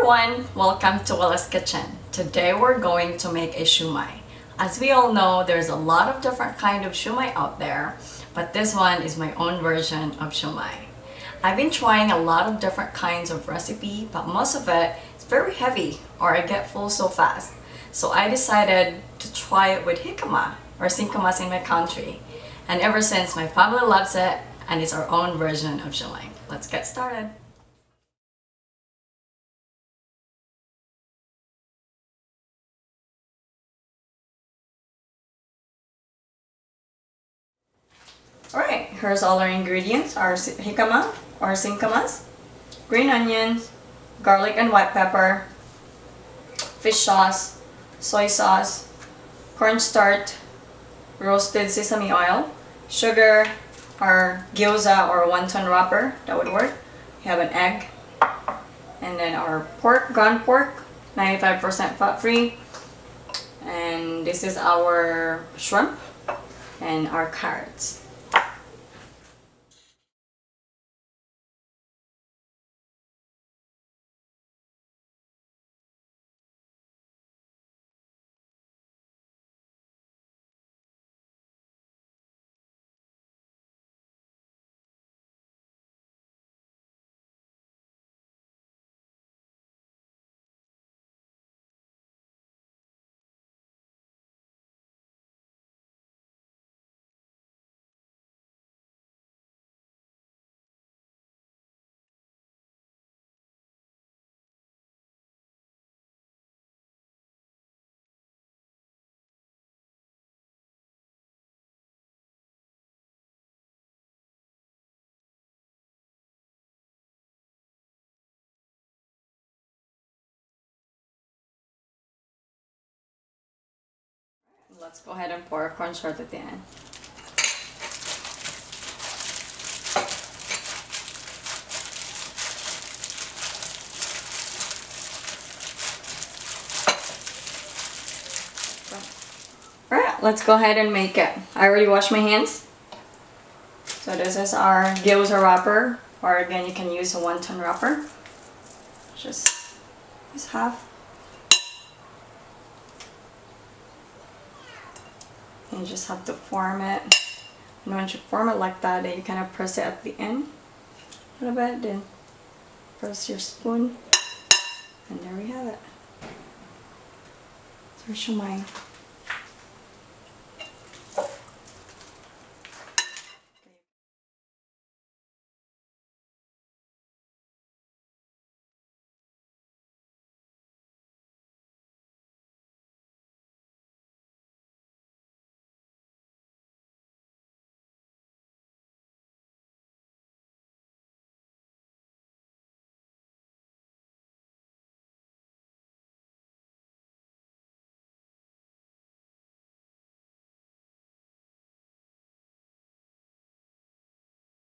everyone! Welcome to Willa's Kitchen. Today we're going to make a shumai. As we all know, there's a lot of different kind of shumai out there, but this one is my own version of shumai. I've been trying a lot of different kinds of recipe, but most of it is very heavy or I get full so fast. So I decided to try it with jicama or singkamas in my country. And ever since, my family loves it and it's our own version of shumai. Let's get started. Alright, here's all our ingredients. Our jicama or singkamas, green onions, garlic and white pepper, fish sauce, soy sauce, cornstarch, roasted sesame oil, sugar, our gyoza or wonton wrapper, that would work. We have an egg, and then our pork, ground pork, 95% fat-free, and this is our shrimp and our carrots. Let's go ahead and pour cornstarch at the end. Alright, let's go ahead and make it. I already washed my hands. So this is our gyoza wrapper, or again you can use a wonton wrapper. Just half. You just have to form it. And once you form it like that, then you kind of press it at the end a little bit, then press your spoon, and there we have it. It's our shumai.